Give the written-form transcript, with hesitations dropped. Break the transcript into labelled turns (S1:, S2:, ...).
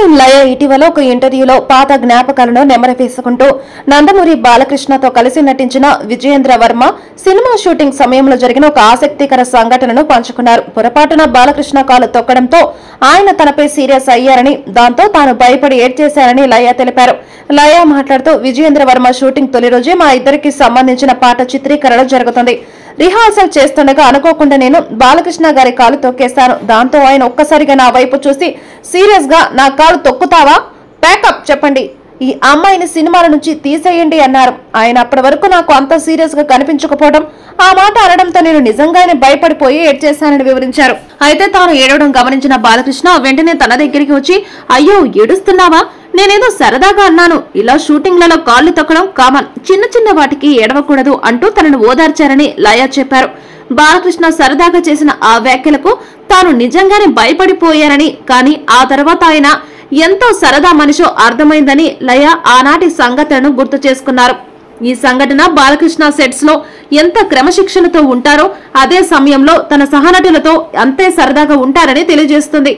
S1: Heroine లయ ఇటీవల ఒక ఇంటర్వ్యూలో పాత జ్ఞాపకాలను నెమరవేసుకుంటూ నందమూరి బాలకృష్ణతో కలిసి నటించిన విజయేంద్ర వర్మ సినిమా షూటింగ్ సమయంలో జరిగిన ఒక ఆసక్తికర సంఘటనను పంచుకున్నారు. పొరపాటున బాలకృష్ణ కాలు తొక్కడంతో ఆయన తనపై సీరియస్ అయ్యారని, దాంతో తాను భయపడి ఏడ్చేశారని లయ తెలిపారు. లయ మాట్లాడుతూ, విజయేంద్ర వర్మ షూటింగ్ తొలి రోజే మా ఇద్దరికి సంబంధించిన పాట చిత్రీకరణ జరుగుతుంది. రిహార్సల్ చేస్తుండగా అనుకోకుండా నేను బాలకృష్ణ గారి కాలు తొక్కేశాను. దాంతో ఆయన ఒక్కసారిగా నా వైపు చూసి సీరియస్ గా నా కాలు తొక్కుతావా, ప్యాకప్ చెప్పండి, ఈ అమ్మాయిని సినిమాల నుంచి తీసేయండి అన్నారు. ఆయన అప్పటి వరకు నాకు అంత సీరియస్ గా కనిపించకపోవడం, ఆ మాట అనడంతో నేను నిజంగానే భయపడిపోయి ఏడ్చేశానని వివరించారు. అయితే తాను ఏడవడం గమనించిన బాలకృష్ణ వెంటనే తన దగ్గరికి వచ్చి, అయ్యో ఏడుస్తున్నావా, నేనేదో సరదాగా అన్నాను, ఇలా షూటింగ్లలో కాళ్లు తొక్కడం కామన్, చిన్న చిన్న వాటికి ఏడవకూడదు అంటూ తనను ఓదార్చారని లయ చెప్పారు. బాలకృష్ణ సరదాగా చేసిన ఆ వ్యాఖ్యలకు తాను నిజంగానే భయపడిపోయానని, కానీ ఆ తర్వాత ఆయన ఎంతో సరదా మనిషో అర్థమైందని లయ ఆనాటి సంఘటనను గుర్తు చేసుకున్నారు. ఈ సంఘటన బాలకృష్ణ సెట్స్ లో ఎంత క్రమశిక్షణతో ఉంటారో అదే సమయంలో తన సహనటులతో అంతే సరదాగా ఉంటారని తెలియజేస్తుంది.